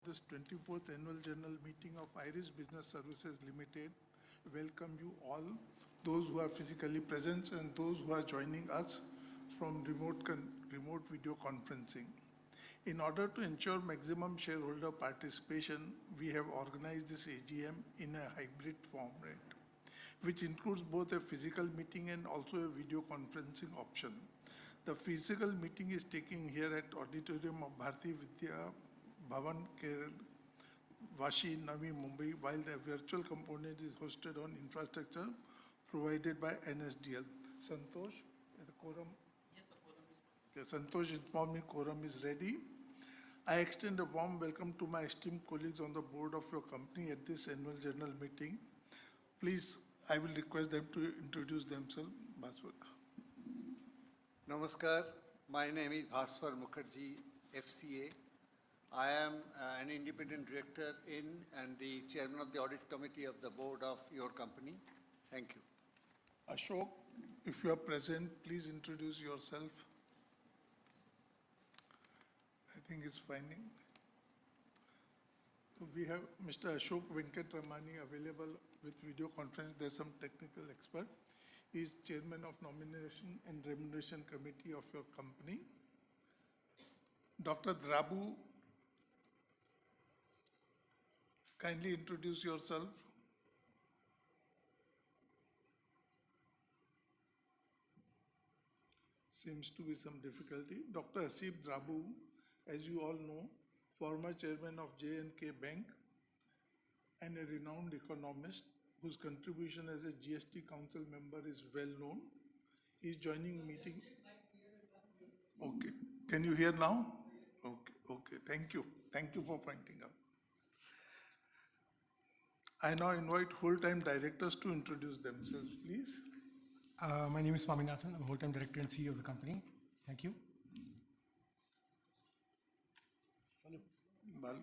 This 24th Annual General Meeting of Iris Business Services Limited. Welcome you all, those who are physically present and those who are joining us from remote video conferencing. In order to ensure maximum shareholder participation, we have organized this AGM in a hybrid format, which includes both a physical meeting and also a video conferencing option. The physical meeting is taking here at Auditorium of Bharati Vidya Bhavan, Kerala, Vashi, Navi, Mumbai, while the virtual component is hosted on infrastructure provided by NSDL. Santosh, the quorum? Yes, the quorum is ready. Santosh informed me quorum is ready. I extend a warm welcome to my esteemed colleagues on the board of your company at this annual general meeting. Please, I will request them to introduce themselves. Bhaswar. Namaskar, my name is Bhaswar Mukherjee, FCA. I am an independent director and the chairman of the audit committee of the board of your company. Thank you. Ashok, if you are present, please introduce yourself. I think it's finding. So we have Mr. Ashok Venkatramani available with video conference. There's some technical expert. He is chairman of nomination and remuneration committee of your company. Dr. Drabu, kindly introduce yourself. Seems to be some difficulty. Dr. Asif Drabu, as you all know, former chairman of J&K Bank and a renowned economist whose contribution as a GST council member is well known. He is joining meeting. Okay. Can you hear now? Okay. Thank you. Thank you for pointing out. I now invite whole-time directors to introduce themselves, please. My name is Swaminathan. I'm whole-time director and CEO of the company. Thank you. Balu.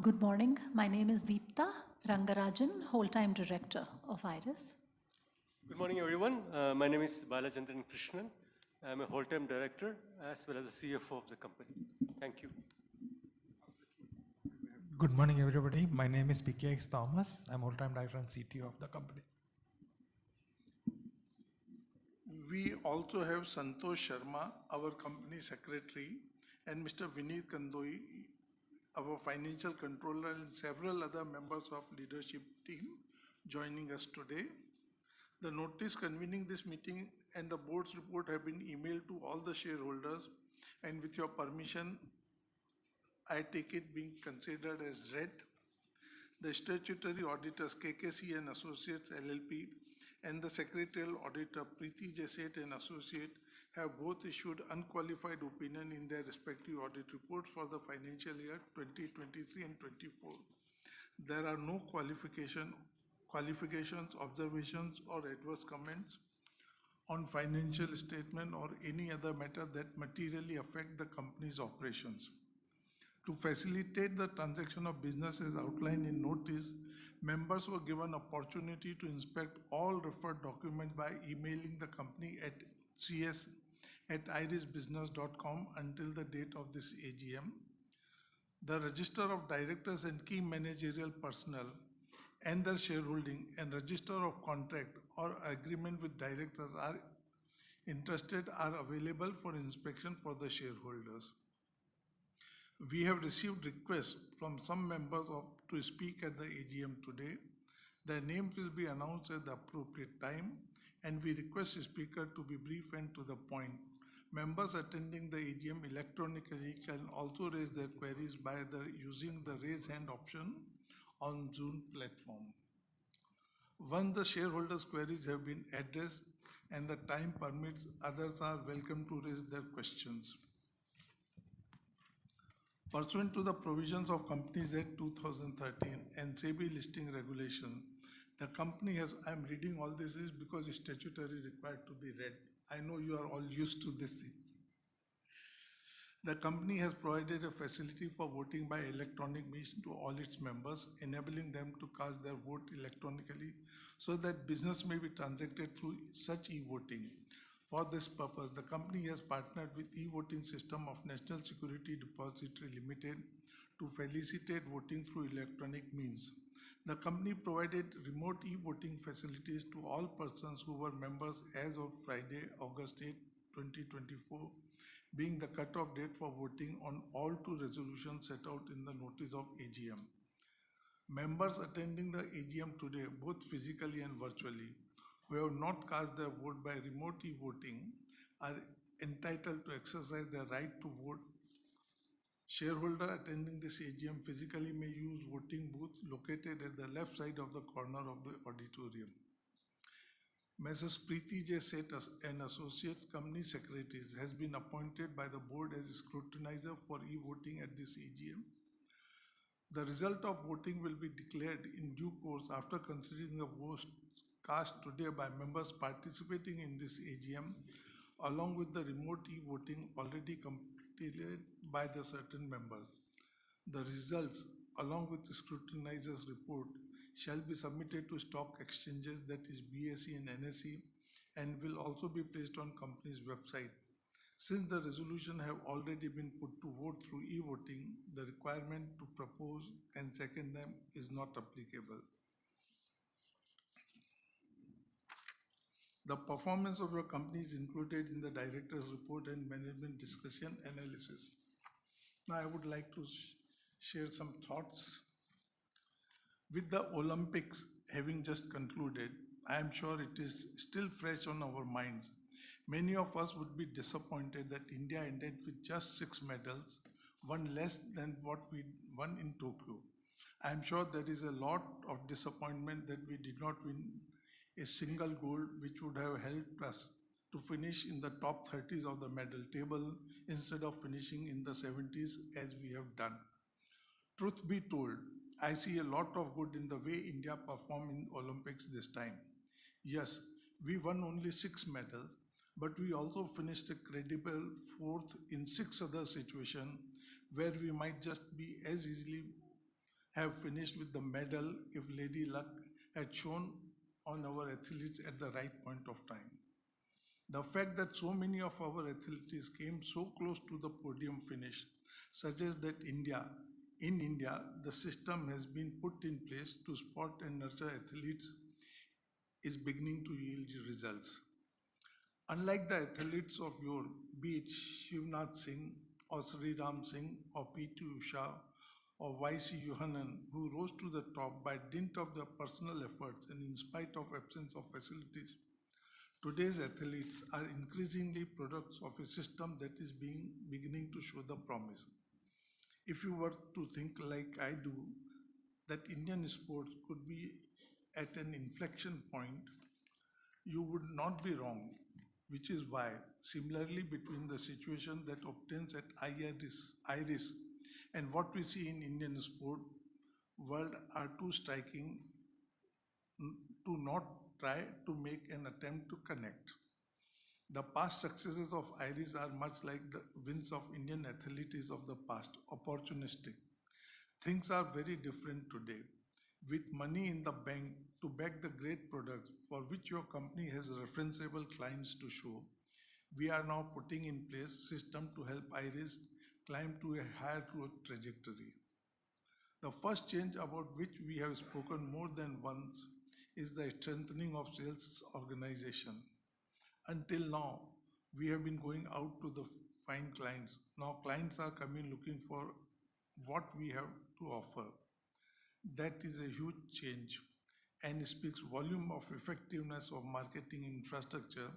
Good morning. My name is Deepta Rangarajan, whole-time director of IRIS. Good morning, everyone. My name is Balachandran Krishnan. I'm a whole-time director as well as the CFO of the company. Thank you. Good morning, everybody. My name is PKX Thomas. I'm whole-time director and CTO of the company. We also have Santosh Sharma, our company secretary, and Mr. Vineet Kandoi, our financial controller, and several other members of leadership team joining us today. The notice convening this meeting and the board's report have been emailed to all the shareholders, and with your permission, I take it being considered as read. The statutory auditors KKC and Associates LLP and the secretarial auditor Preeti Jasset and Associate have both issued unqualified opinion in their respective audit reports for the financial year 2023 and 24. There are no qualifications, observations, or adverse comments on financial statement or any other matter that materially affect the company's operations. To facilitate the transaction of business as outlined in notice, members were given opportunity to inspect all referred documents by emailing the company at cs@irisbusiness.com until the date of this AGM. The register of directors and key managerial personnel and their shareholding and register of contract or agreement with directors are interested are available for inspection for the shareholders. We have received requests from some members to speak at the AGM today. Their names will be announced at the appropriate time, and we request the speaker to be brief and to the point. Members attending the AGM electronically can also raise their queries by using the raise hand option on Zoom platform. Once the shareholders' queries have been addressed and the time permits, others are welcome to raise their questions. Pursuant to the provisions of Companies Act 2013 and SEBI listing regulation, the company has, I'm reading all this is because it's statutory required to be read. I know you are all used to these things. The company has provided a facility for voting by electronic means to all its members, enabling them to cast their vote electronically so that business may be transacted through such e-voting. For this purpose, the company has partnered with e-voting system of National Security Depository Limited to facilitate voting through electronic means. The company provided remote e-voting facilities to all persons who were members as of Friday, August 8, 2024, being the cut-off date for voting on all two resolutions set out in the notice of AGM. Members attending the AGM today, both physically and virtually, who have not cast their vote by remote e-voting, are entitled to exercise their right to vote. Shareholder attending this AGM physically may use voting booth located at the left side of the corner of the auditorium. Mrs. Preeti J. Seth and Associates Company Secretaries has been appointed by the board as scrutinizer for e-voting at this AGM. The result of voting will be declared in due course after considering the votes cast today by members participating in this AGM, along with the remote e-voting already completed by the certain members. The results, along with the scrutinizer's report, shall be submitted to stock exchanges, that is BSE and NSE, and will also be placed on company's website. Since the resolution have already been put to vote through e-voting, the requirement to propose and second them is not applicable. The performance of your company is included in the director's report and management discussion analysis. Now I would like to share some thoughts. With the Olympics having just concluded, I am sure it is still fresh on our minds. Many of us would be disappointed that India ended with just 6 medals, one less than what we won in Tokyo. I am sure there is a lot of disappointment that we did not win a single gold, which would have helped us to finish in the top 30s of the medal table instead of finishing in the 70s as we have done. Truth be told, I see a lot of good in the way India performed in Olympics this time. Yes, we won only 6 medals, but we also finished a credible 4th in 6 other situations where we might just be as easily have finished with the medal if Lady Luck had shown on our athletes at the right point of time. The fact that so many of our athletes came so close to the podium finish suggests that in India, the system has been put in place to spot and nurture athletes is beginning to yield results. Unlike the athletes of yore, be it Shivnath Singh or Sriram Singh or P.T. Usha or Y.C. Yohanan, who rose to the top by dint of their personal efforts and in spite of absence of facilities, today's athletes are increasingly products of a system that is beginning to show the promise. If you were to think like I do, that Indian sports could be at an inflection point, you would not be wrong, which is why, similarly between the situation that obtains at IRIS and what we see in Indian sport world are too striking to not try to make an attempt to connect. The past successes of IRIS are much like the wins of Indian athletes of the past, opportunistic. Things are very different today. With money in the bank to back the great products for which your company has referenceable clients to show, we are now putting in place system to help IRIS climb to a higher growth trajectory. The first change about which we have spoken more than once is the strengthening of sales organization. Until now, we have been going out to the find clients. Now clients are coming looking for what we have to offer. That is a huge change and speaks volume of effectiveness of marketing infrastructure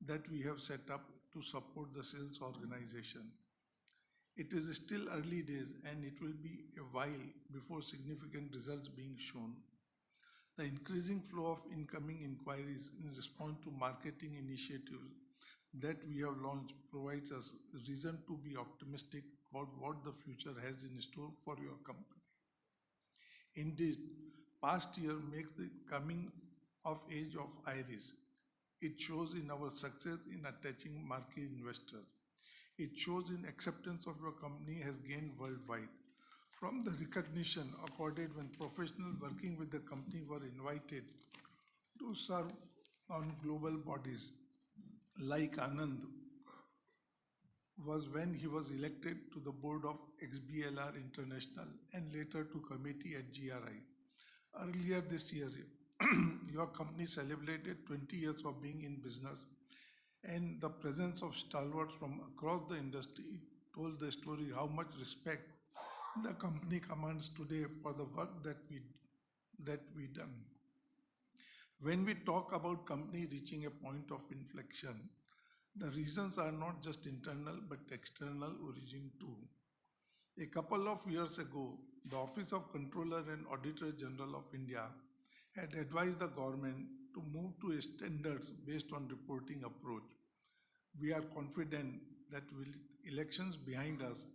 that we have set up to support the sales organization. It is still early days and it will be a while before significant results being shown. The increasing flow of incoming inquiries in response to marketing initiatives that we have launched provides us reason to be optimistic about what the future has in store for your company. Indeed, past year makes the coming of age of IRIS. It shows in our success in attaching marquee investors. It shows in acceptance of your company has gained worldwide. From the recognition accorded when professionals working with the company were invited to serve on global bodies like Anand was when he was elected to the board of XBLR International and later to committee at GRI. Earlier this year, your company celebrated 20 years of being in business, and the presence of stalwarts from across the industry told the story how much respect the company commands today for the work that we done. When we talk about company reaching a point of inflection, the reasons are not just internal but external origin too. A couple of years ago, the Office of Controller and Auditor General of India had advised the government to move to standards based on reporting approach. We are confident that with elections behind us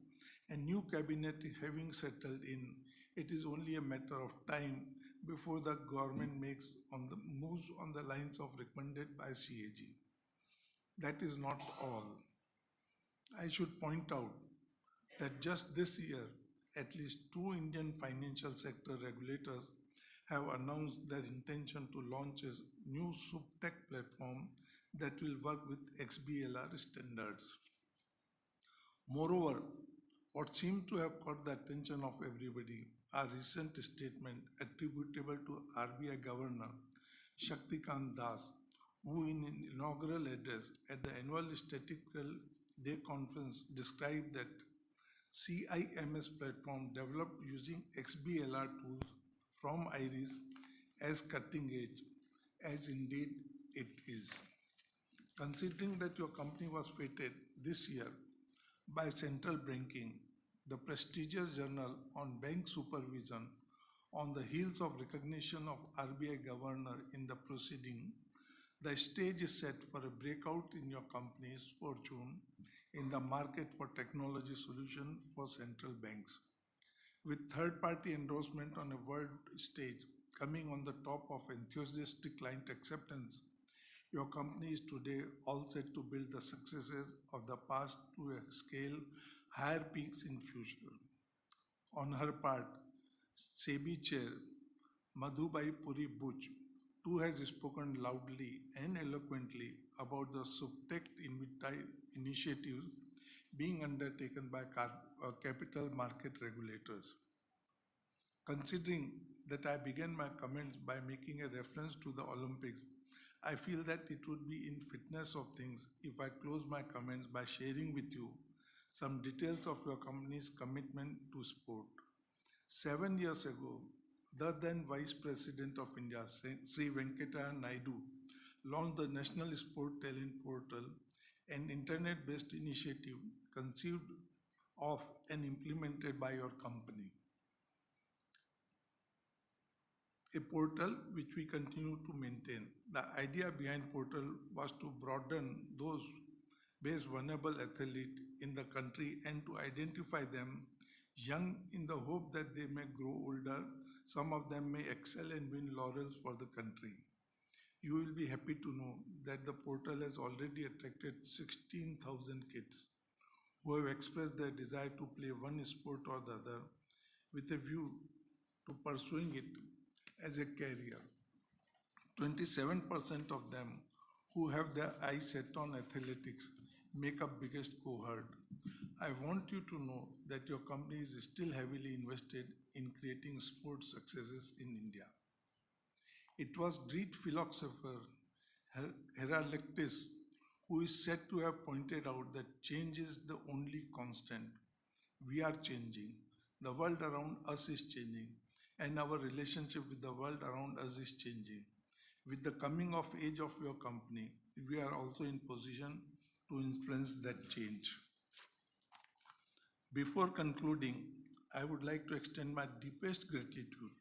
and new cabinet having settled in, it is only a matter of time before the government moves on the lines of recommended by CAG. That is not all. I should point out that just this year, at least 2 Indian financial sector regulators have announced their intention to launch a new SupTech platform that will work with XBRL standards. Moreover, what seemed to have caught the attention of everybody are recent statement attributable to RBI Governor Shaktikant Das, who in an inaugural address at the annual Statistical Day conference described that CIMS platform developed using XBLR tools from IRIS as cutting edge, as indeed it is. Considering that your company was feted this year by Central Banking, the prestigious journal on bank supervision, on the heels of recognition of RBI Governor in the proceeding, the stage is set for a breakout in your company's fortune in the market for technology solution for central banks. With third-party endorsement on a world stage coming on the top of enthusiastic client acceptance, your company is today all set to build the successes of the past to a scale higher peaks in future. On her part, SEBI Chair Madhubai Puri Buch too has spoken loudly and eloquently about the SupTech initiative being undertaken by capital market regulators. Considering that I began my comments by making a reference to the Olympics, I feel that it would be in fitness of things if I close my comments by sharing with you some details of your company's commitment to sport. 7 years ago, the then Vice President of India, Sri Venkataya Naidu, launched the National Sport Talent Portal, an internet-based initiative conceived of and implemented by your company. A portal which we continue to maintain. The idea behind portal was to broaden those base vulnerable athletes in the country and to identify them young in the hope that they may grow older. Some of them may excel and win laurels for the country. You will be happy to know that the portal has already attracted 16,000 kids who have expressed their desire to play one sport or the other with a view to pursuing it as a career. 27% of them who have their eyes set on athletics make up biggest cohort. I want you to know that your company is still heavily invested in creating sports successes in India. It was Greek philosopher Heraclitus who is said to have pointed out that change is the only constant. We are changing. The world around us is changing, and our relationship with the world around us is changing. With the coming of age of your company, we are also in position to influence that change. Before concluding, I would like to extend my deepest gratitude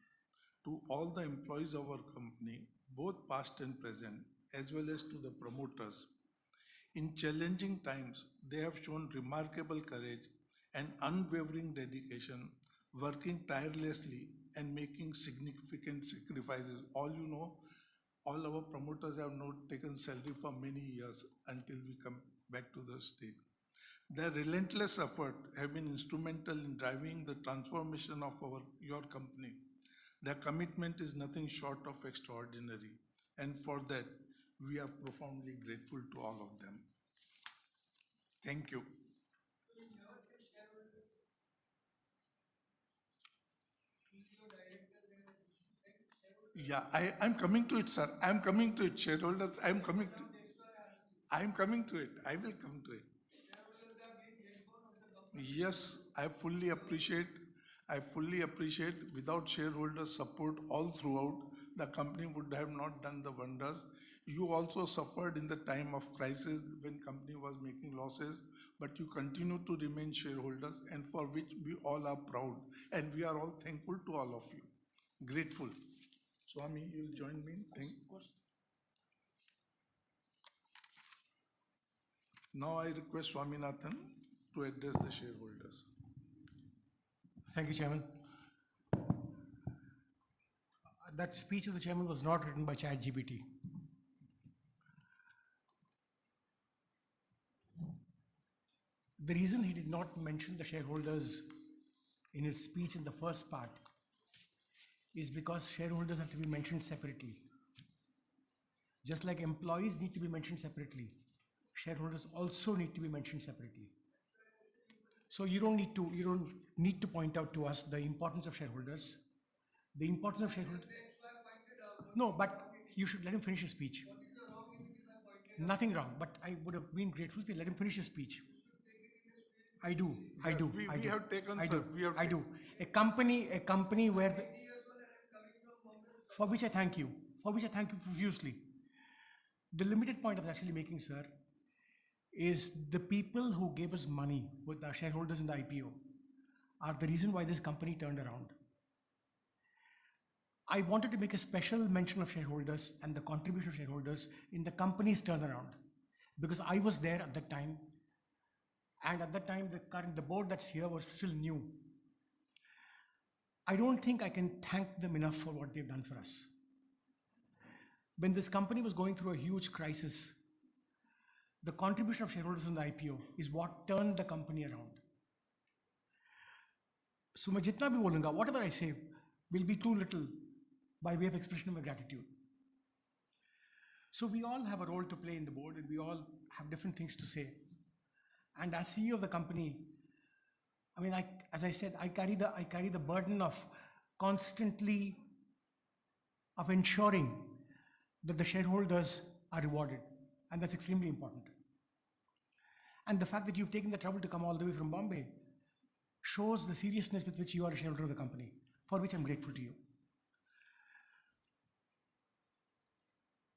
to all the employees of our company, both past and present, as well as to the promoters. In challenging times, they have shown remarkable courage and unwavering dedication, working tirelessly and making significant sacrifices. All our promoters have not taken salary for many years until we come back to the state. Their relentless effort have been instrumental in driving the transformation of your company. Their commitment is nothing short of extraordinary, and for that, we are profoundly grateful to all of them. Thank you. Yeah, I'm coming to it, sir. I'm coming to it, shareholders. I'm coming to it. I will come to it. Yes, I fully appreciate. Without shareholders' support all throughout, the company would have not done the wonders. You also suffered in the time of crisis when company was making losses, but you continue to remain shareholders, and for which we all are proud, and we are all thankful to all of you. Grateful. Swami, you'll join me. Of course. Now I request Swaminathan to address the shareholders. Thank you, Chairman. That speech of the Chairman was not written by ChatGPT. The reason he did not mention the shareholders in his speech in the first part is because shareholders have to be mentioned separately. Just like employees need to be mentioned separately, shareholders also need to be mentioned separately. So you don't need to point out to us the importance of shareholders. The importance of shareholders. No, but you should let him finish his speech. Nothing wrong, but I would have been grateful if you let him finish his speech. I do. We have taken, sir. I do. A company where for which I thank you profusely. The limited point I was actually making, sir, is the people who gave us money with our shareholders in the IPO are the reason why this company turned around. I wanted to make a special mention of shareholders and the contribution of shareholders in the company's turnaround, because I was there at that time, and at that time the board that's here was still new. I don't think I can thank them enough for what they've done for us. When this company was going through a huge crisis, the contribution of shareholders in the IPO is what turned the company around. So मैं जितना भी बोलूँगा, whatever I say will be too little by way of expression of my gratitude. So we all have a role to play in the board, and we all have different things to say. And as CEO of the company, I mean, as I said, I carry the burden of constantly of ensuring that the shareholders are rewarded, and that's extremely important. And the fact that you've taken the trouble to come all the way from Bombay shows the seriousness with which you are a shareholder of the company, for which I'm grateful to you.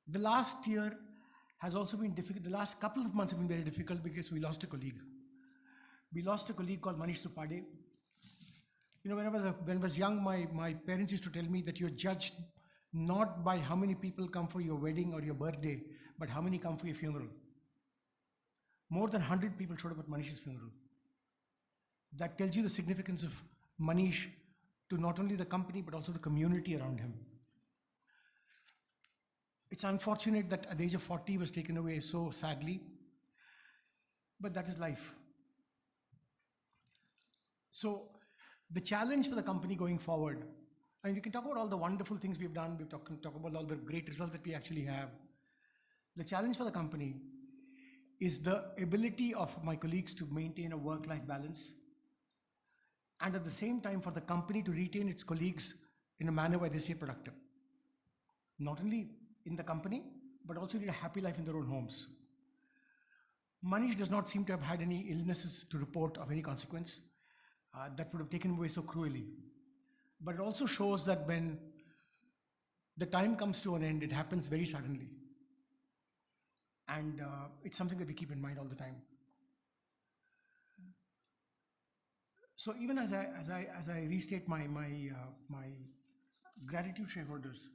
The last year has also been difficult. The last couple of months have been very difficult because we lost a colleague. We lost a colleague called Manish Supade. You know, when I was young, my parents used to tell me that you're judged not by how many people come for your wedding or your birthday, but how many come for your funeral. More than 100 people showed up at Manish's funeral. That tells you the significance of Manish to not only the company, but also the community around him. It's unfortunate that at the age of 40 he was taken away so sadly, but that is life. So the challenge for the company going forward, and you can talk about all the wonderful things we've done, we've talk about all the great results that we actually have. The challenge for the company is the ability of my colleagues to maintain a work-life balance, and at the same time for the company to retain its colleagues in a manner where they stay productive. Not only in the company, but also lead a happy life in their own homes. Manish does not seem to have had any illnesses to report of any consequence that would have taken him away so cruelly. But it also shows that when the time comes to an end, it happens very suddenly. And it's something that we keep in mind all the time. So even as I restate my gratitude shareholders,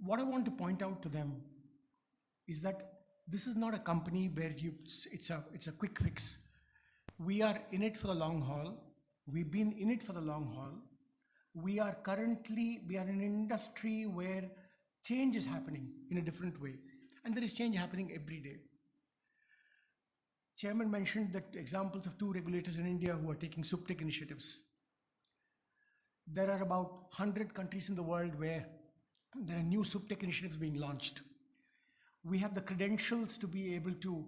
what I want to point out to them is that this is not a company where it's a quick fix. We are in it for the long haul. We've been in it for the long haul. We are in an industry where change is happening in a different way. And there is change happening every day. Chairman mentioned that examples of 2 regulators in India who are taking SupTech initiatives. There are about 100 countries in the world where there are new SupTech initiatives being launched. We have the credentials to be able to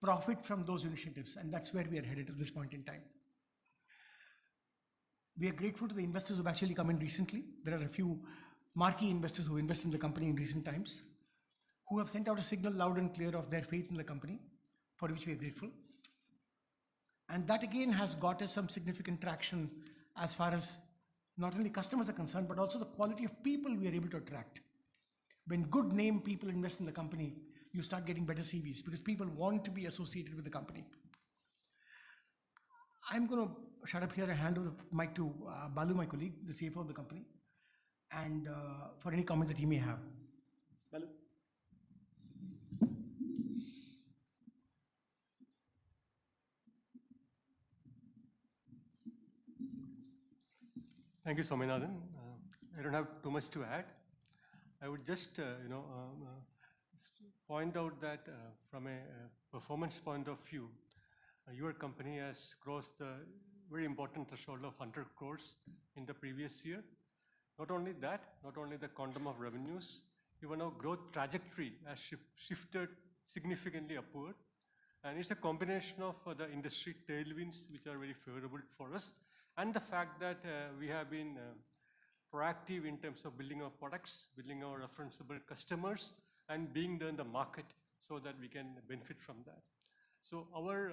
profit from those initiatives, and that's where we are headed at this point in time. We are grateful to the investors who have actually come in recently. There are a few marquee investors who invest in the company in recent times, who have sent out a signal loud and clear of their faith in the company, for which we are grateful. And that again has got us some significant traction as far as not only customers are concerned, but also the quality of people we are able to attract. When good name people invest in the company, you start getting better CVs because people want to be associated with the company. I'm going to shut up here and hand over the mic to Balu, my colleague, the CFO of the company, and for any comments that he may have. Balu. Thank you, Swaminathan. I don't have too much to add. I would just, point out that from a performance point of view, your company has crossed the very important threshold of 100 crores in the previous year. Not only that, not only the quantum of revenues, even our growth trajectory has shifted significantly upward. And it's a combination of the industry tailwinds, which are very favorable for us, and the fact that we have been proactive in terms of building our products, building our referenceable customers, and being there in the market so that we can benefit from that. So our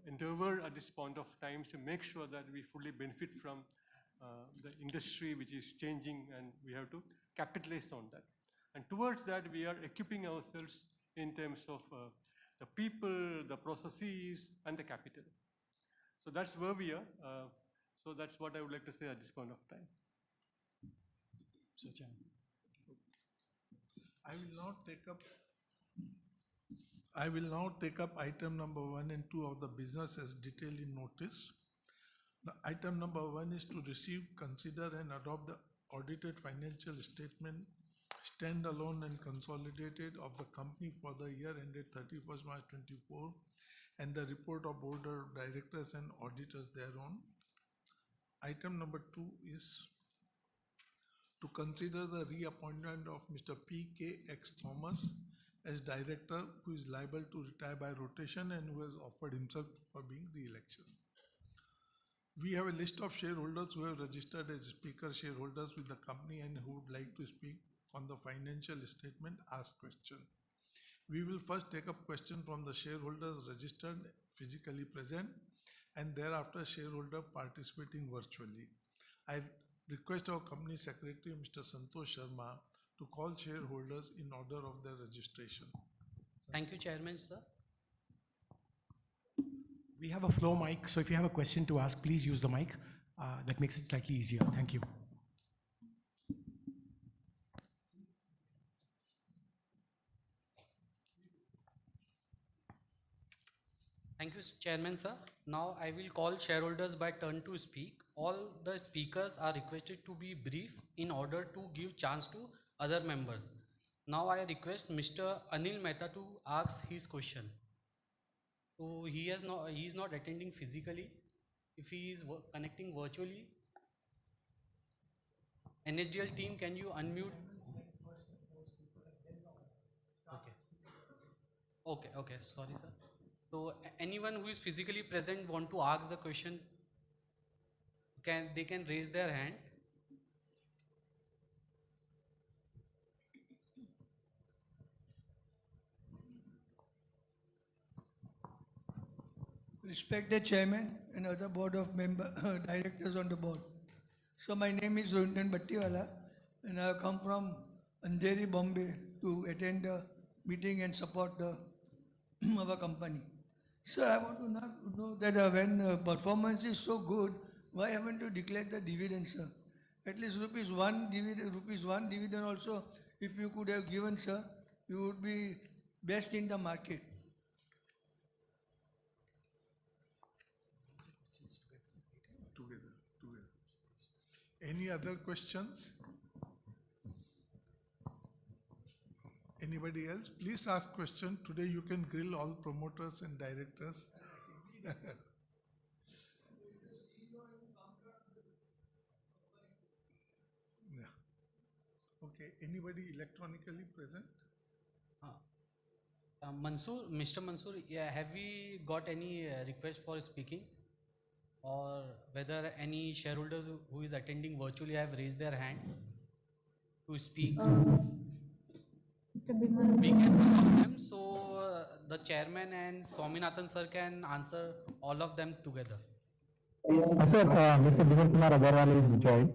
endeavor at this point of time is to make sure that we fully benefit from the industry which is changing, and we have to capitalize on that. And towards that, we are equipping ourselves in terms of the people, the processes, and the capital. So that's where we are. So that's what I would like to say at this point of time. So, Chairman. I will now take up item number 1 and 2 of the business as detailed in notice. The item number 1 is to receive, consider, and adopt the audited financial statement, standalone and consolidated, of the company for the year ended 31st March 24, and the report of board of directors and auditors thereon. Item number 2 is to consider the reappointment of Mr. P.K.X. Thomas as director, who is liable to retire by rotation and who has offered himself for being re-election. We have a list of shareholders who have registered as speaker shareholders with the company and who would like to speak on the financial statement, ask question. We will first take up question from the shareholders registered physically present, and thereafter shareholder participating virtually. I request our company secretary, Mr. Santosh Sharma, to call shareholders in order of their registration. Thank you, Chairman, sir. We have a flow mic, so if you have a question to ask, please use the mic. That makes it slightly easier. Thank you. Thank you, Chairman, sir. Now I will call shareholders by turn to speak. All the speakers are requested to be brief in order to give chance to other members. Now I request Mr. Anil Mehta to ask his question. So he is not attending physically. If he is connecting virtually, NSDL team, can you unmute? Okay, sorry, sir. So anyone who is physically present want to ask the question, they can raise their hand. Respected Chairman and other board of directors on the board. So my name is Rohinton Battiwala and I have come from Andheri, Bombay to attend the meeting and support our company. So I want to know that when performance is so good, why haven't you declared the dividend, sir? At least rupees one dividend also, if you could have given, sir, you would be best in the market. Together. Any other questions? Anybody else? Please ask question. Today you can grill all promoters and directors. Yeah. Okay, anybody electronically present? Mr. Mansoor, yeah, have we got any request for speaking? Or whether any shareholder who is attending virtually have raised their hand to speak? We can allow them, so the chairman and Swaminathan sir can answer all of them together. Sir, Mr. Dinesh Kumar Agarwal is joined.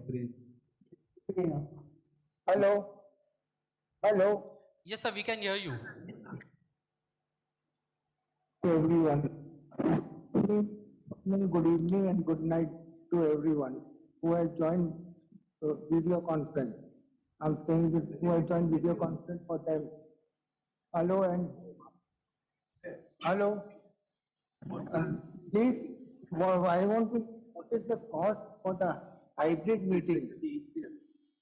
Hello. Hello Yes, sir, we can hear you. to everyone. Good evening and good night to everyone who has joined video conference. I'm saying this, who has joined video conference for them. Hello and hello. Please, I want to what is the cost for the hybrid meeting?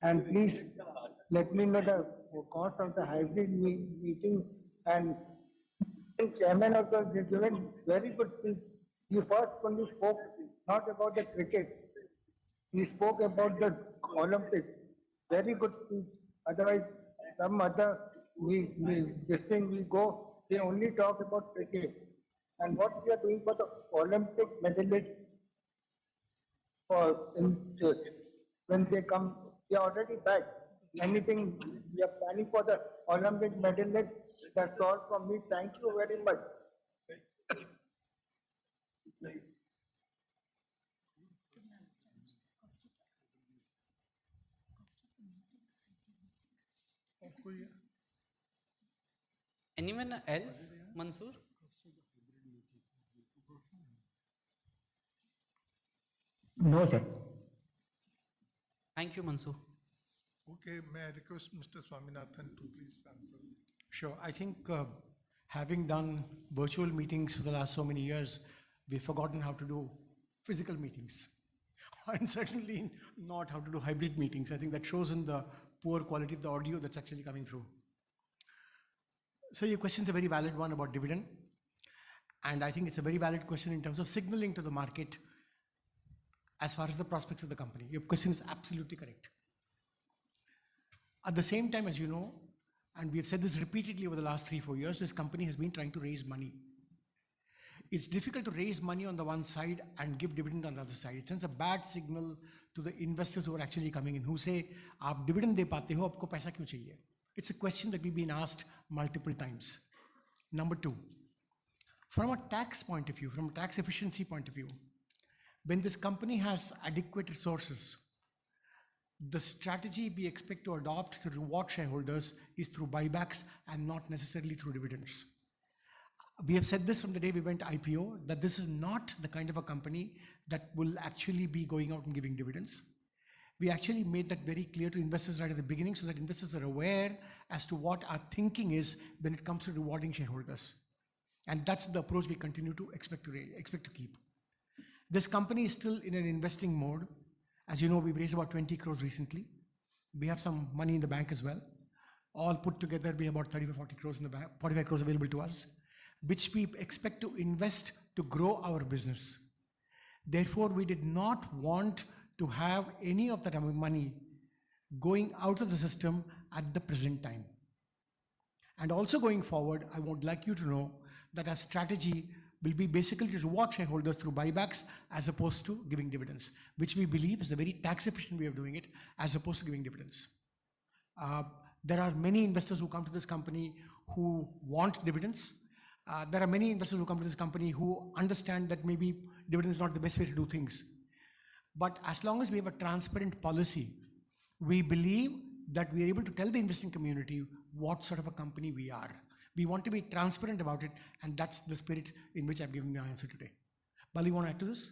And please let me know the cost of the hybrid meeting. And chairman of the given very good thing. You first only spoke not about the cricket. He spoke about the Olympics. Very good speech. Otherwise, some other this thing we go, they only talk about cricket. And what we are doing for the Olympic medalists when they come, they are already back. Anything we are planning for the Olympic medalists, that's all from me. Thank you very much. Anyone else, Mansoor? No, sir. Thank you, Mansoor. Okay, may I request Mr. Swaminathan to please answer? Sure. I think having done virtual meetings for the last so many years, we've forgotten how to do physical meetings. And certainly not how to do hybrid meetings. I think that shows in the poor quality of the audio that's actually coming through. So your question is a very valid one about dividend. And I think it's a very valid question in terms of signaling to the market as far as the prospects of the company. Your question is absolutely correct. At the same time, as you know, and we have said this repeatedly over the last 3-4 years, this company has been trying to raise money. It's difficult to raise money on the one side and give dividend on the other side. It sends a bad signal to the investors who are actually coming in, who say, "Aap dividend de paate ho, aapko paisa kyun chahiye?" It's a question that we've been asked multiple times. Number two, from a tax point of view, from a tax efficiency point of view, when this company has adequate resources, the strategy we expect to adopt to reward shareholders is through buybacks and not necessarily through dividends. We have said this from the day we went IPO, that this is not the kind of a company that will actually be going out and giving dividends. We actually made that very clear to investors right at the beginning so that investors are aware as to what our thinking is when it comes to rewarding shareholders. And that's the approach we continue to expect to keep. This company is still in an investing mode. As you know, we've raised about 20 crores recently. We have some money in the bank as well. All put together, we have about 35, 40 crores in the bank, 45 crores available to us, which we expect to invest to grow our business. Therefore, we did not want to have any of that money going out of the system at the present time. And also going forward, I would like you to know that our strategy will be basically to reward shareholders through buybacks as opposed to giving dividends, which we believe is a very tax efficient way of doing it as opposed to giving dividends. There are many investors who come to this company who want dividends. There are many investors who come to this company who understand that maybe dividend is not the best way to do things. But as long as we have a transparent policy, we believe that we are able to tell the investing community what sort of a company we are. We want to be transparent about it, and that's the spirit in which I've given my answer today. Bali, you want to add to this?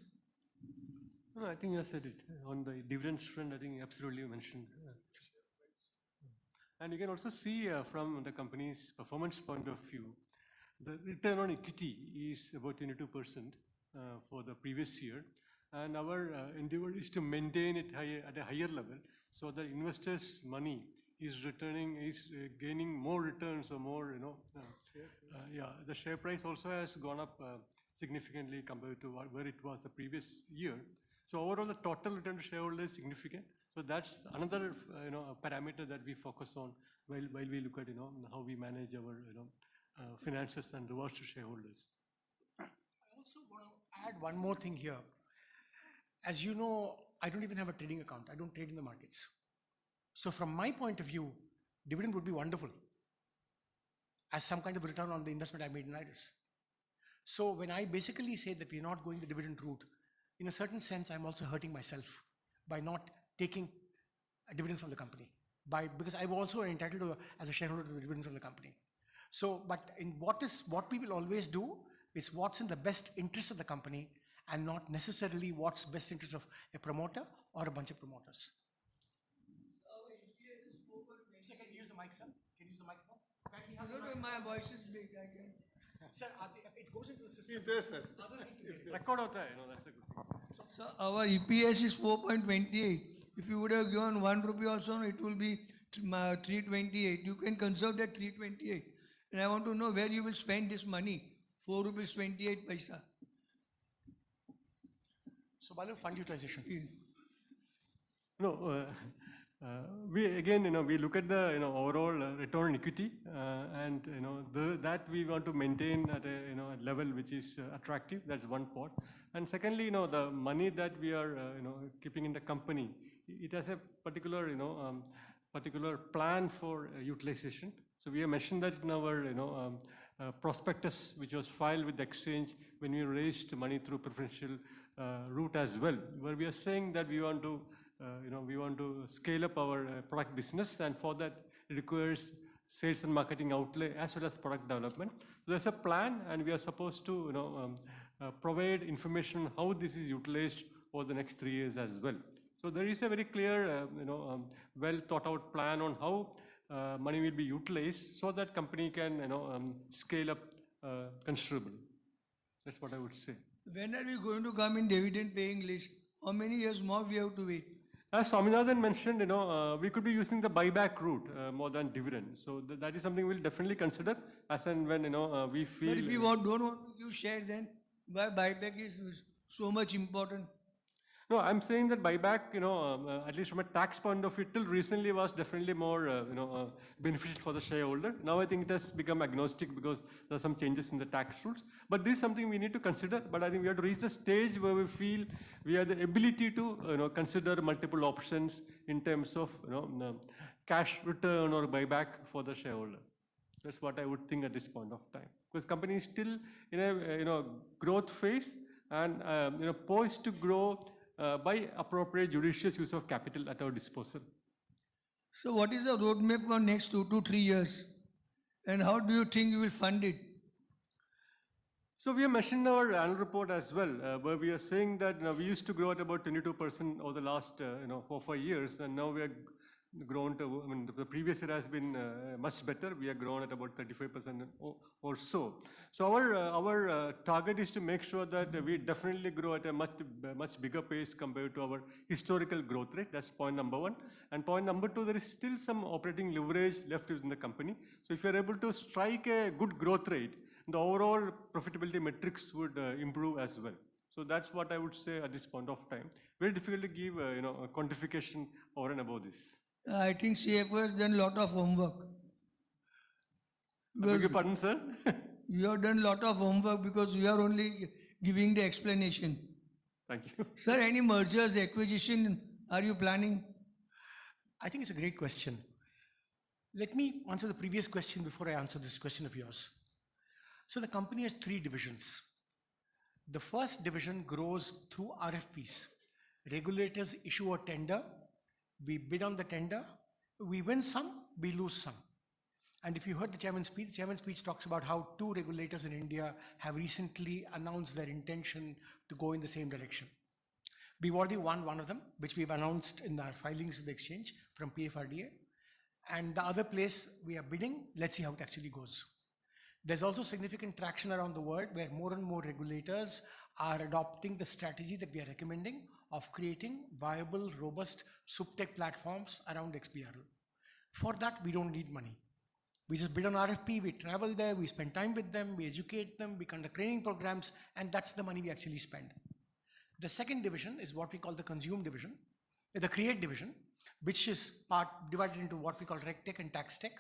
No, I think you said it. On the dividends front, I think absolutely you mentioned. And you can also see from the company's performance point of view, the return on equity is about 22% for the previous year. And our endeavor is to maintain it at a higher level so that investors' money is returning, is gaining more returns or more, yeah, the share price also has gone up significantly compared to where it was the previous year. So overall, the total return to shareholders is significant. So that's another, parameter that we focus on while we look at, how we manage our, finances and rewards to shareholders. I also want to add one more thing here. As you know, I don't even have a trading account. I don't trade in the markets. So from my point of view, dividend would be wonderful as some kind of return on the investment I made in Iris. So when I basically say that we're not going the dividend route, in a certain sense, I'm also hurting myself by not taking dividends from the company. Because I'm also entitled to, as a shareholder, to the dividends of the company. So, but in what we will always do is what's in the best interest of the company and not necessarily what's best interest of a promoter or a bunch of promoters. Sir, can you use the mic, sir? Can you use the mic now? My voice is big, I can. Sir, it goes into the system. Is there, sir? Others need to get it. Record hota hai, that's a good thing. So our EPS is 4.28. If you would have given 1 rupee also, it will be 328. You can conserve that 328. And I want to know where you will spend this money. 4 rupees 28 paisa. So, Balu, fund utilization. No, we again, we look at the, overall return on equity, and that we want to maintain at a level which is attractive. That's one part. And secondly, the money that we are, keeping in the company, it has a particular, particular plan for utilization. So we have mentioned that in our, prospectus, which was filed with the exchange when we raised money through preferential route as well, where we are saying that we want to, we want to scale up our product business, and for that it requires sales and marketing outlay as well as product development. So there's a plan, and we are supposed to, provide information on how this is utilized over the next 3 years as well. So there is a very clear, well thought out plan on how money will be utilized so that company can, scale up considerably. That's what I would say. When are we going to come in dividend paying list? How many years more we have to wait? As Swaminathan mentioned, we could be using the buyback route more than dividend. So that is something we'll definitely consider as and when, we feel. But if you don't want to give share, then why buyback is so much important? No, I'm saying that buyback, at least from a tax point of view, till recently was definitely more, beneficial for the shareholder. Now I think it has become agnostic because there are some changes in the tax rules. But this is something we need to consider. But I think we have to reach the stage where we feel we have the ability to, consider multiple options in terms of, cash return or buyback for the shareholder. That's what I would think at this point of time. Because company is still in a, growth phase and, poised to grow by appropriate judicious use of capital at our disposal. So what is the roadmap for next 2 to 3 years? And how do you think you will fund it? So we have mentioned in our annual report as well, where we are saying that we used to grow at about 22% over the last 4 or 5 years, and now we are grown to, the previous year has been much better. We have grown at about 35% or so. So our target is to make sure that we definitely grow at a much bigger pace compared to our historical growth rate. That's point number 1. And point number 2, there is still some operating leverage left within the company. So if you are able to strike a good growth rate, the overall profitability metrics would improve as well. So that's what I would say at this point of time. Very difficult to give a quantification over and above this. I think CFO has done a lot of homework. I beg your pardon, sir? You have done a lot of homework because we are only giving the explanation. Thank you. Sir, any mergers, acquisition, are you planning? I think it's a great question. Let me answer the previous question before I answer this question of yours. So the company has 3 divisions. The first division grows through RFPs. Regulators issue a tender. We bid on the tender, we win some, we lose some. And if you heard the chairman's speech talks about how 2 regulators in India have recently announced their intention to go in the same direction. We've already won one of them, which we've announced in our filings with the exchange from PFRDA. And the other place we are bidding, let's see how it actually goes. There's also significant traction around the world where more and more regulators are adopting the strategy that we are recommending of creating viable, robust SupTech platforms around XBRL. For that, we don't need money. We just bid on RFP, we travel there, we spend time with them, we educate them, we conduct training programs, and that's the money we actually spend. The second division is what we call the consume division, the create division, which is divided into what we call RegTech and TaxTech.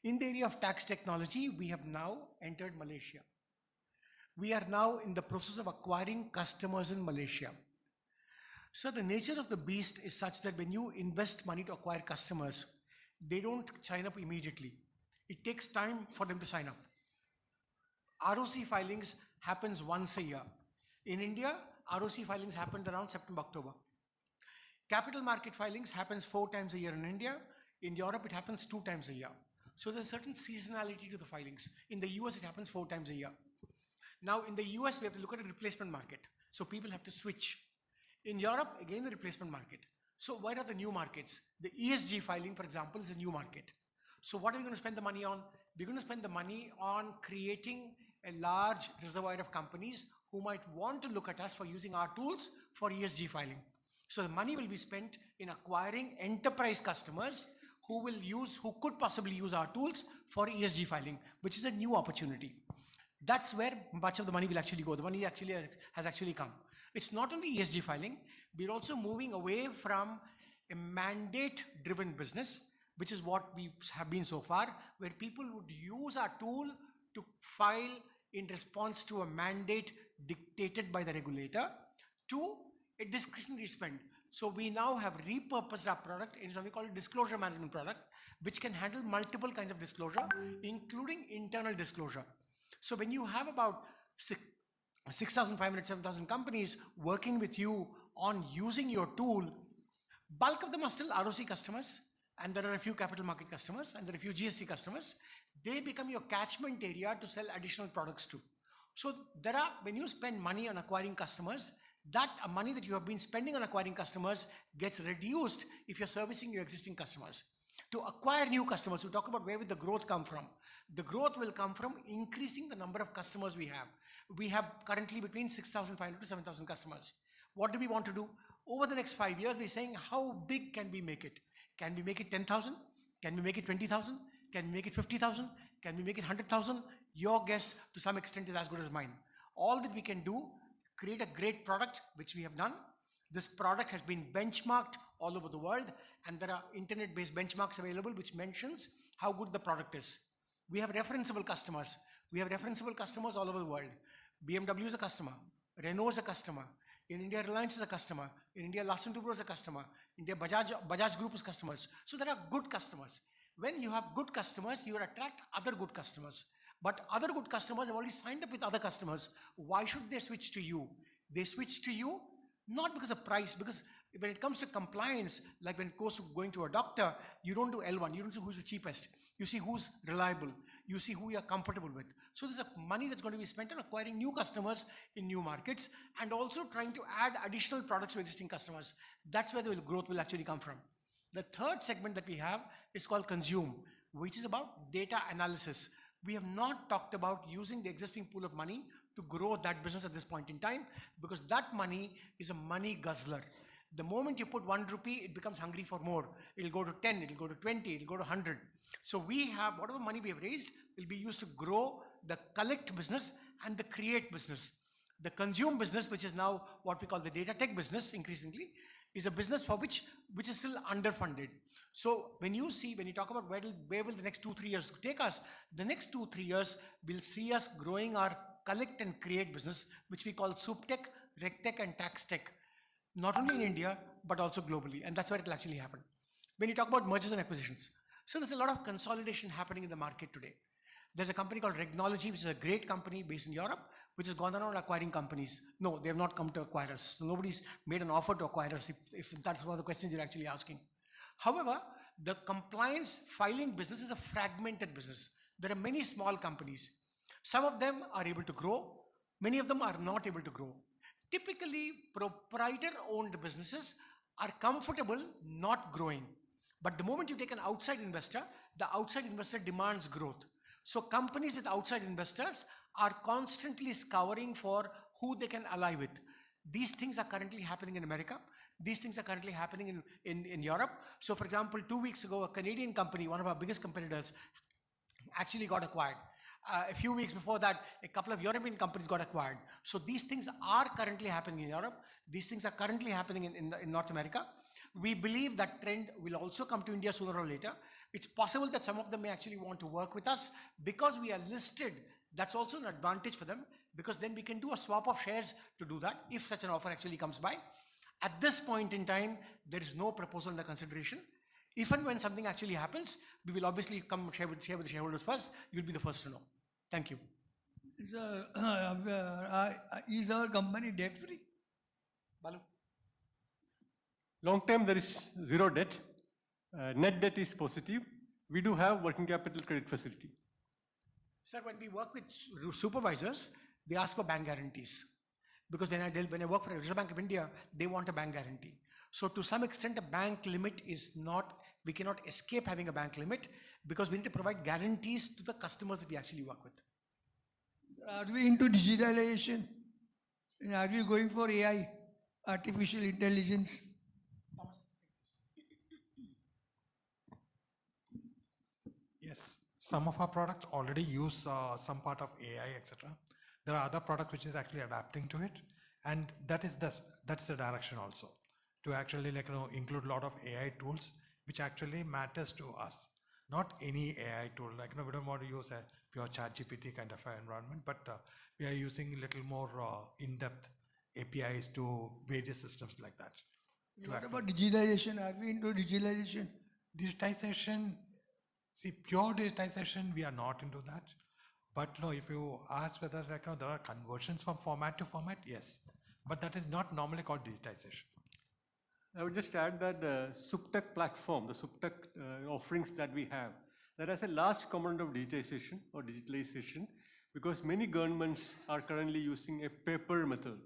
In the area of tax technology, we have now entered Malaysia. We are now in the process of acquiring customers in Malaysia. So the nature of the beast is such that when you invest money to acquire customers, they don't sign up immediately. It takes time for them to sign up. ROC filings happens once a year. In India, ROC filings happened around September, October. Capital market filings happens 4 times a year in India. In Europe, it happens 2 times a year. So there's a certain seasonality to the filings. In the US, it happens 4 times a year. Now, in the US, we have to look at a replacement market. So people have to switch. In Europe, again, the replacement market. So what are the new markets? The ESG filing, for example, is a new market. So what are we going to spend the money on? We're going to spend the money on creating a large reservoir of companies who might want to look at us for using our tools for ESG filing. So the money will be spent in acquiring enterprise customers who could possibly use our tools for ESG filing, which is a new opportunity. That's where much of the money will actually go. The money has actually come. It's not only ESG filing, we're also moving away from a mandate-driven business, which is what we have been so far, where people would use our tool to file in response to a mandate dictated by the regulator, to a discretionary spend. So we now have repurposed our product in something called a disclosure management product, which can handle multiple kinds of disclosure, including internal disclosure. So when you have about 6,500, 7,000 companies working with you on using your tool, bulk of them are still ROC customers, and there are a few capital market customers, and there are a few GST customers. They become your catchment area to sell additional products to. So when you spend money on acquiring customers, that money that you have been spending on acquiring customers gets reduced if you're servicing your existing customers. To acquire new customers, we talk about where will the growth come from. The growth will come from increasing the number of customers we have. We have currently between 6,500 to 7,000 customers. What do we want to do? Over the next 5 years, we're saying, how big can we make it? Can we make it 10,000? Can we make it 20,000? Can we make it 50,000? Can we make it 100,000? Your guess to some extent is as good as mine. All that we can do, create a great product, which we have done. This product has been benchmarked all over the world, and there are internet-based benchmarks available which mentions how good the product is. We have referenceable customers. We have referenceable customers all over the world. BMW is a customer. Renault is a customer. In India, Reliance is a customer. In India, Larsen & Toubro is a customer. In India, Bajaj Group is customers. So there are good customers. When you have good customers, you will attract other good customers. But other good customers have already signed up with other customers. Why should they switch to you? They switch to you not because of price, because when it comes to compliance, like when it goes to going to a doctor, you don't do L1, you don't see who's the cheapest. You see who's reliable. You see who you're comfortable with. So there's money that's going to be spent on acquiring new customers in new markets and also trying to add additional products to existing customers. That's where the growth will actually come from. The third segment that we have is called consume, which is about data analysis. We have not talked about using the existing pool of money to grow that business at this point in time, because that money is a money guzzler. The moment you put 1 rupee, it becomes hungry for more. It'll go to 10, it'll go to 20, it'll go to 100. So we have, whatever money we have raised will be used to grow the collect business and the create business. The consume business, which is now what we call the data tech business increasingly, is a business for which is still underfunded. So when you talk about where will the next 2-3 years take us, the next 2-3 years will see us growing our collect and create business, which we call soup tech, reg tech, and tax tech, not only in India, but also globally. And that's where it will actually happen. When you talk about mergers and acquisitions, so there's a lot of consolidation happening in the market today. There's a company called Regnology, which is a great company based in Europe, which has gone around acquiring companies. No, they have not come to acquire us. So nobody's made an offer to acquire us, if that's one of the questions you're actually asking. However, the compliance filing business is a fragmented business. There are many small companies. Some of them are able to grow. Many of them are not able to grow. Typically, proprietor-owned businesses are comfortable not growing. But the moment you take an outside investor, the outside investor demands growth. So companies with outside investors are constantly scouring for who they can ally with. These things are currently happening in America. These things are currently happening in Europe. So for example, 2 weeks ago, a Canadian company, one of our biggest competitors, actually got acquired. A few weeks before that, a couple of European companies got acquired. So these things are currently happening in Europe. These things are currently happening in North America. We believe that trend will also come to India sooner or later. It's possible that some of them may actually want to work with us because we are listed. That's also an advantage for them, because then we can do a swap of shares to do that if such an offer actually comes by. At this point in time, there is no proposal under consideration. If and when something actually happens, we will obviously come share with the shareholders first. You'll be the first to know. Thank you. Is our company debt free? Balu? Long term, there is zero debt. Net debt is positive. We do have working capital credit facility. Sir, when we work with supervisors, they ask for bank guarantees. Because when I work for the Reserve Bank of India, they want a bank guarantee. So to some extent, a bank limit is not, we cannot escape having a bank limit, because we need to provide guarantees to the customers that we actually work with. Are we into digitalization? And are we going for AI, artificial intelligence? Yes, some of our products already use some part of AI, etc. There are other products which is actually adapting to it, and that's the direction also, to actually include a lot of AI tools which actually matters to us. Not any AI tool, we don't want to use a pure ChatGPT kind of an environment, but we are using a little more in-depth APIs to various systems like that. What about digitalization? Are we into digitalization? Digitization, see, pure digitization, we are not into that. But if you ask whether there are conversions from format to format, yes. But that is not normally called digitization. I would just add that the SupTech platform, the SupTech offerings that we have, that has a large component of digitization or digitalization, because many governments are currently using a paper method.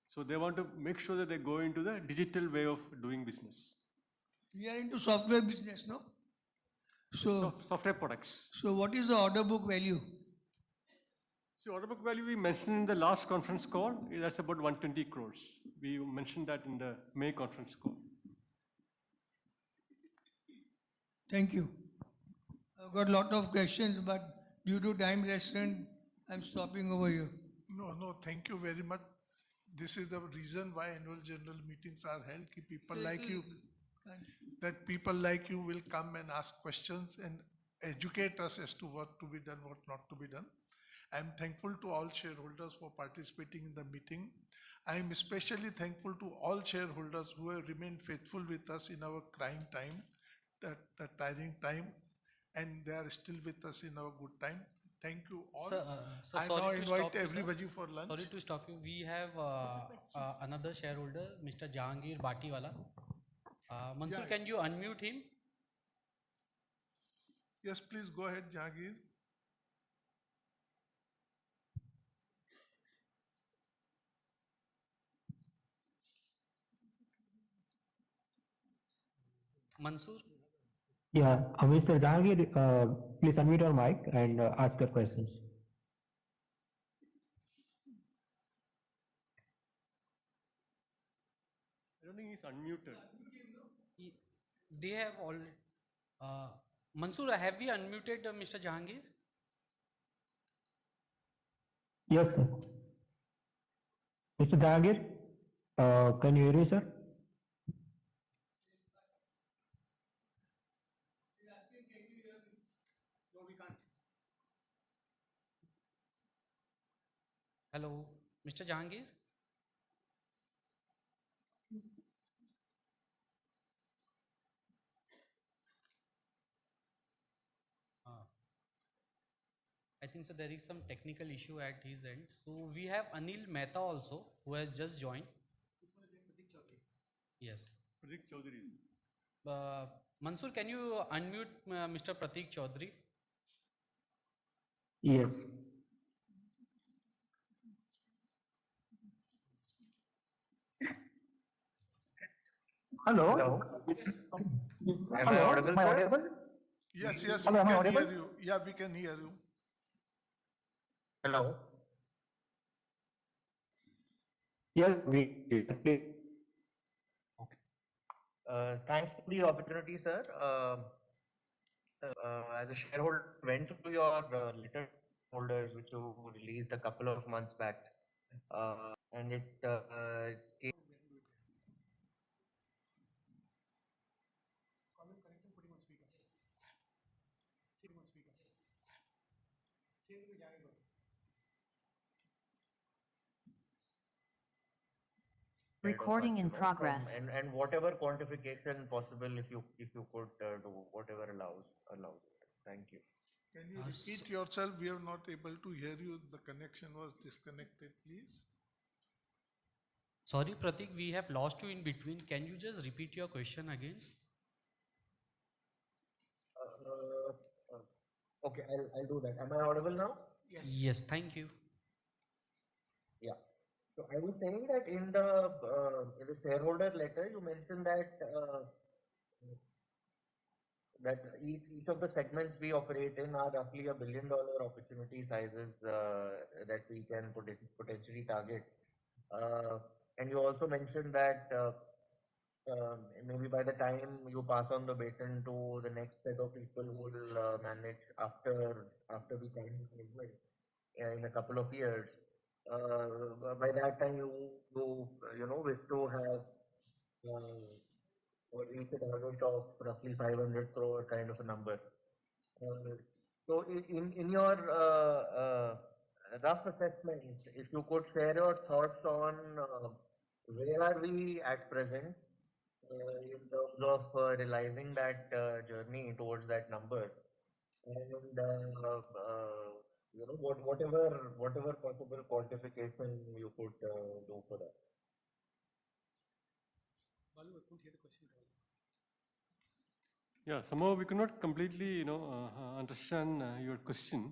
So they want to make sure that they go into the digital way of doing business. We are into software business, no? So software products. So what is the order book value? So order book value we mentioned in the last conference call, that's about 120 crores. We mentioned that in the May conference call. Thank you. I've got a lot of questions, but due to time restraint, I'm stopping over here. No, thank you very much. This is the reason why annual general meetings are held. People like you will come and ask questions and educate us as to what to be done, what not to be done. I am thankful to all shareholders for participating in the meeting. I am especially thankful to all shareholders who have remained faithful with us in our crying time, tiring time, and they are still with us in our good time. Thank you all. Sir, I now invite everybody for lunch. Sorry to stop you. We have another shareholder, Mr. Jahangir Batiwala. Mansoor, can you unmute him? Yes, please go ahead, Jahangir. Mansoor? Yeah, Mr. Jahangir, please unmute your mic and ask your questions. I don't think he's unmuted. They have all. Mansoor, have we unmuted Mr. Jahangir? Yes, sir. Mr. Jahangir, can you hear me, sir? Hello, Mr. Jahangir? I think so there is some technical issue at his end. So we have Anil Mehta also, who has just joined. Yes. Pratik Chaudhary. Mansoor, can you unmute Mr. Pratik Chaudhary? Yes. Hello. Am I audible, sir? Yes, Hello, we am I can audible? hear you. Yeah, we can hear you. Hello. Yes, we. Okay. Thanks for the opportunity, sir. As a shareholder, went through your letter holders, which you released a couple of months back, and it came. Recording in progress. And whatever quantification possible, if you could do whatever allows. Thank you. Can you repeat yourself? We are not able to hear you. The connection was disconnected, please. Sorry, Pratik, we have lost you in between. Can you just repeat your question again? Okay, I'll do that. Am I audible now? Yes, thank you. Yeah. So I was saying that in the shareholder letter, you mentioned that each of the segments we operate in are roughly $1 billion opportunity sizes that we can potentially target. And you also mentioned that maybe by the time you pass on the baton to the next set of people who will manage after the current segment in a couple of years, by that time you wish to have or reach a target of roughly 500 crore kind of a number. So in your rough assessment, if you could share your thoughts on where are we at present in terms of realizing that journey towards that number, and whatever possible quantification you could do for that. Yeah, somehow we could not completely, understand your question.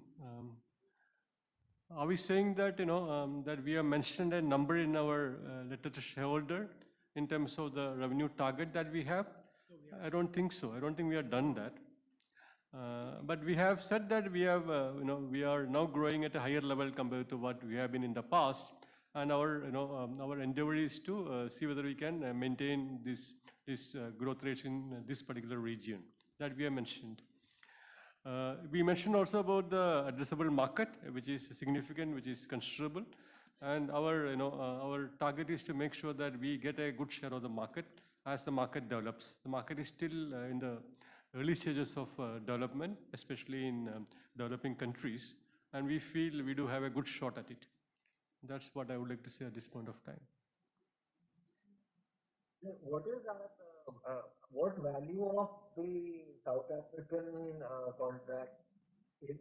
Are we saying that, that we have mentioned a number in our letter to shareholder in terms of the revenue target that we have? I don't think so. I don't think we have done that. But we have said that we have, we are now growing at a higher level compared to what we have been in the past. And our, our endeavor is to see whether we can maintain this growth rates in this particular region that we have mentioned. We mentioned also about the addressable market, which is significant, which is considerable. And our, our target is to make sure that we get a good share of the market as the market develops. The market is still in the early stages of development, especially in developing countries. And we feel we do have a good shot at it. That's what I would like to say at this point of time. What is what value of the South African contract is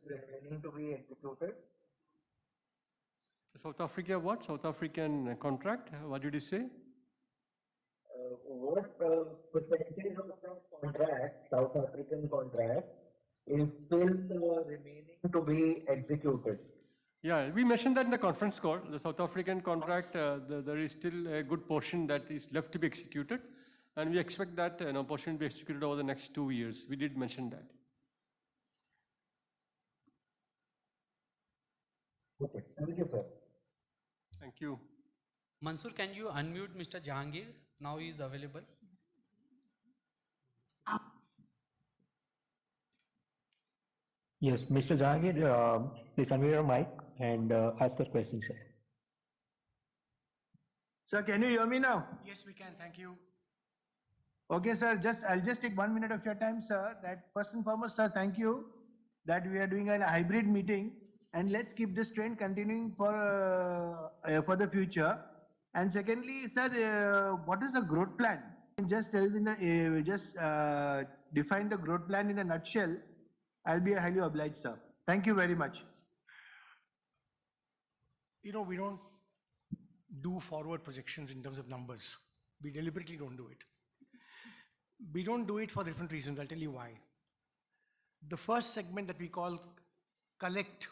remaining to be executed? South Africa what? South African contract? What did you say? What percentage of that contract, South African contract, is still remaining to be executed? Yeah, we mentioned that in the conference call. The South African contract, there is still a good portion that is left to be executed. And we expect that portion to be executed over the next 2 years. We did mention that. Okay, thank you, sir. Thank you. Mansoor, can you unmute Mr. Jahangir? Now he is available. Yes, Mr. Jahangir, please unmute your mic and ask your question, sir. Sir, can you hear me now? Yes, we can. Thank you. Okay, sir. I'll just take 1 minute of your time, sir. That first and foremost, sir, thank you that we are doing a hybrid meeting, and let's keep this trend continuing for the future. And secondly, sir, what is the growth plan? Just tell me define the growth plan in a nutshell. I'll be highly obliged, sir. Thank you very much. We don't do forward projections in terms of numbers. We deliberately don't do it. We don't do it for different reasons. I'll tell you why. The first segment that we call collect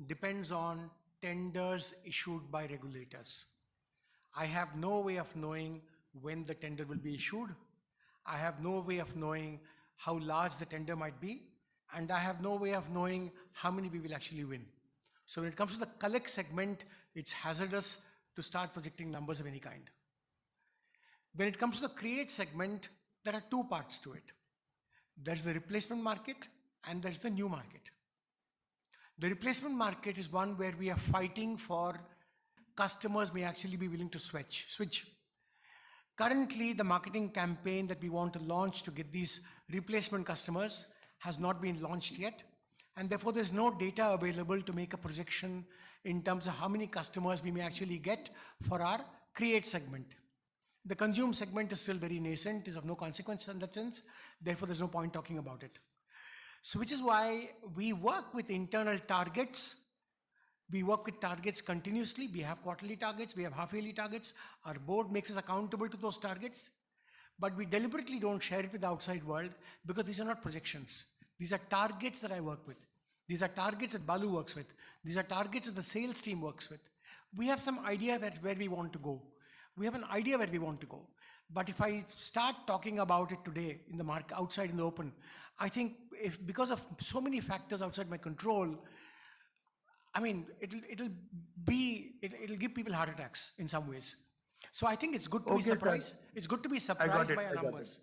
depends on tenders issued by regulators. I have no way of knowing when the tender will be issued. I have no way of knowing how large the tender might be. And I have no way of knowing how many we will actually win. So when it comes to the collect segment, it's hazardous to start projecting numbers of any kind. When it comes to the create segment, there are two parts to it. There's the replacement market and there's the new market. The replacement market is one where we are fighting for customers may actually be willing to switch. Currently, the marketing campaign that we want to launch to get these replacement customers has not been launched yet. And therefore, there's no data available to make a projection in terms of how many customers we may actually get for our create segment. The consume segment is still very nascent, is of no consequence in that sense. Therefore, there's no point talking about it. So which is why we work with internal targets. We work with targets continuously. We have quarterly targets, we have half-yearly targets. Our board makes us accountable to those targets, but we deliberately don't share it with the outside world because these are not projections. These are targets that I work with. These are targets that Balu works with. These are targets that the sales team works with. We have some idea that where we want to go. We have an idea where we want to go. But if I start talking about it today in the market, outside in the open, I think because of so many factors outside my control, I mean, it'll give people heart attacks in some ways. So I think it's good to be surprised. Sir. It's good to be surprised by our numbers.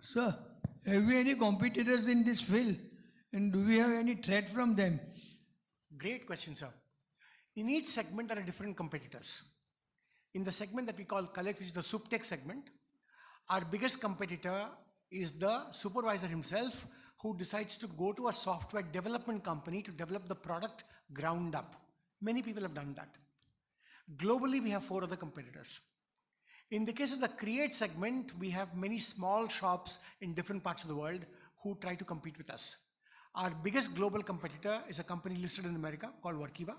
Sir, have we any competitors in this field? And do we have any threat from them? Great question, sir. In each segment, there are different competitors. In the segment that we call collect, which is the SupTech segment, our biggest competitor is the supervisor himself who decides to go to a software development company to develop the product ground up. Many people have done that. Globally, we have 4 other competitors. In the case of the create segment, we have many small shops in different parts of the world who try to compete with us. Our biggest global competitor is a company listed in America called Workiva,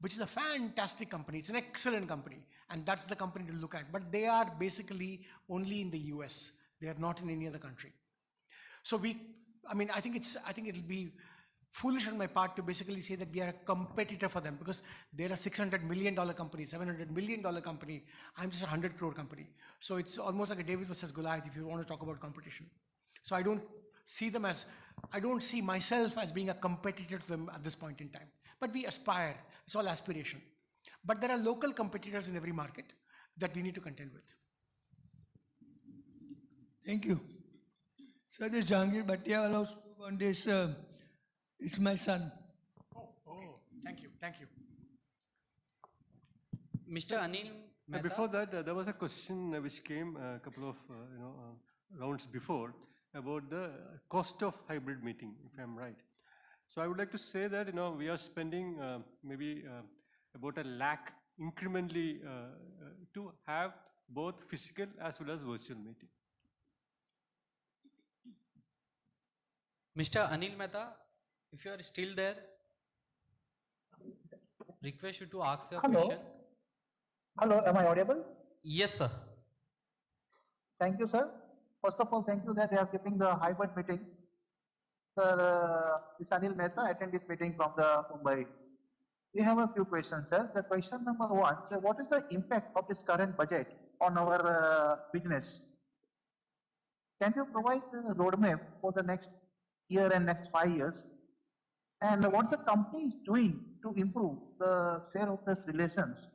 which is a fantastic company. It's an excellent company, and that's the company to look at. But they are basically only in the US. They are not in any other country. So I think it'll be foolish on my part to basically say that we are a competitor for them because they're a $600 million company, $700 million company. I'm just a 100 crore company. So it's almost like a David versus Goliath if you want to talk about competition. So I don't see myself as being a competitor to them at this point in time. But we aspire. It's all aspiration. But there are local competitors in every market that we need to contend with. Thank you. So this Jahangir Bhattiawala on this is my son. Thank you. Mr. Anil Mehta. Before that, there was a question which came a couple of rounds before about the cost of hybrid meeting, if I'm right. So I would like to say that we are spending maybe about $1 lakh incrementally to have both physical as well as virtual meeting. Mr. Anil Mehta, if you are still there, request you to ask your question. Hello, am I audible? Yes, sir. Thank you, sir. First of all, thank you that you are keeping the hybrid meeting. Sir, this Anil Mehta attend this meeting from the Mumbai. We have a few questions, sir. The question number 1, sir, what is the impact of this current budget on our business? Can you provide a roadmap for the next year and next 5 years? And what's the company is doing to improve the shareholders relations?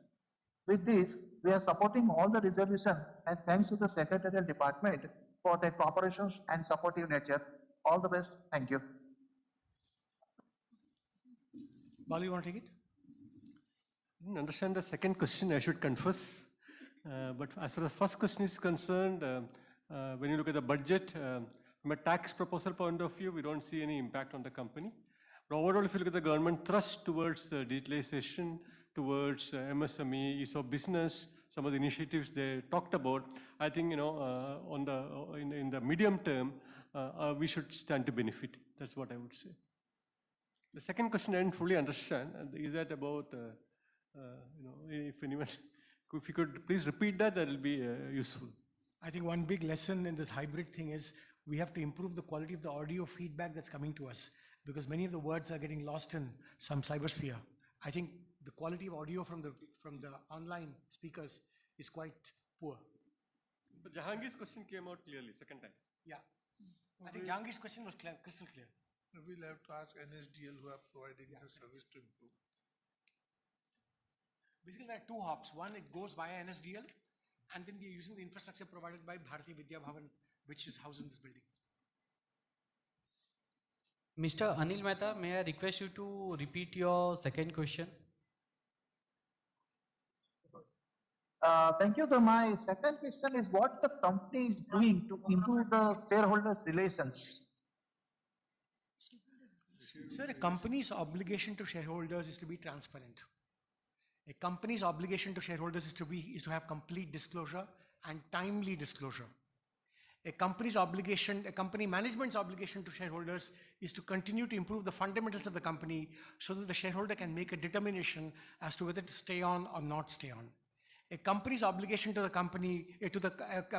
With this, we are supporting all the resolution and thanks to the secretarial department for their cooperation and supportive nature. All the best. Thank you. Balu, you want to take it? I didn't understand the second question, I should confess. But as far as the first question is concerned, when you look at the budget, from a tax proposal point of view, we don't see any impact on the company. But overall, if you look at the government thrust towards digitalization, towards MSME, ease of business, some of the initiatives they talked about, I think in the medium term, we should stand to benefit. That's what I would say. The second question I didn't fully understand. Is that about, if you could please repeat that, that will be useful. I think one big lesson in this hybrid thing is we have to improve the quality of the audio feedback that's coming to us because many of the words are getting lost in some cybersphere. I think the quality of audio from the online speakers is quite poor. But Jahangir's question came out clearly, second time. Yeah. I think Jahangir's question was crystal clear. We'll have to ask NSDL who are providing the service to improve. Basically, there are two hops. One, it goes via NSDL, and then we are using the infrastructure provided by Bharati Vidya Bhavan, which is housed in this building. Mr. Anil Mehta, may I request you to repeat your second question? Thank you. My second question is, what the company is doing to improve the shareholders' relations? Sir, a company's obligation to shareholders is to be transparent. A company's obligation to shareholders is to have complete disclosure and timely disclosure. A company management's obligation to shareholders is to continue to improve the fundamentals of the company so that the shareholder can make a determination as to whether to stay on or not stay on. A company's obligation to the company,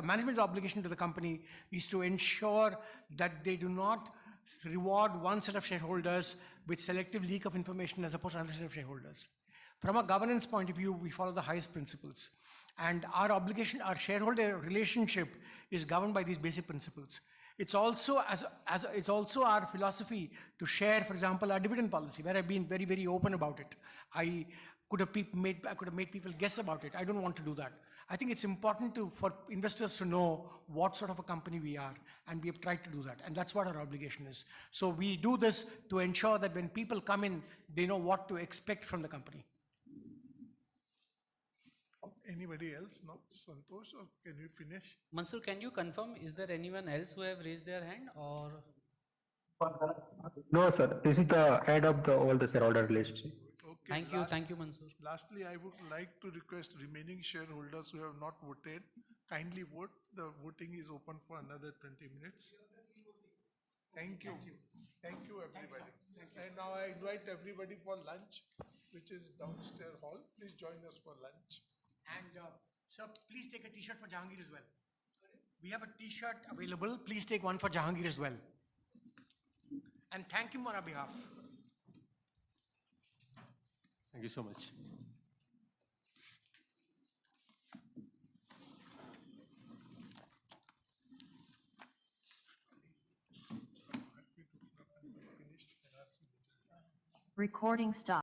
management's obligation to the company is to ensure that they do not reward one set of shareholders with selective leak of information as opposed to another set of shareholders. From a governance point of view, we follow the highest principles. And our obligation, our shareholder relationship is governed by these basic principles. It's also it's also our philosophy to share, for example, our dividend policy, where I've been very, very open about it. I could have made people guess about it. I don't want to do that. I think it's important for investors to know what sort of a company we are, and we have tried to do that, and that's what our obligation is. So we do this to ensure that when people come in, they know what to expect from the company. Anybody else? No? Santosh, or can you finish? Mansoor, can you confirm, is there anyone else who have raised their hand, or? No, sir. This is the head of all the shareholder list. Okay. Thank you, Mansoor. Lastly, I would like to request remaining shareholders who have not voted, kindly vote. The voting is open for another 20 minutes. Thank you. Thank you, everybody. And now I invite everybody for lunch, which is downstairs hall. Please join us for lunch. And sir, please take a t-shirt for Jahangir as well. We have a t-shirt available. Please take one for Jahangir as well. And thank him on our behalf. Thank you so much. Recording stop.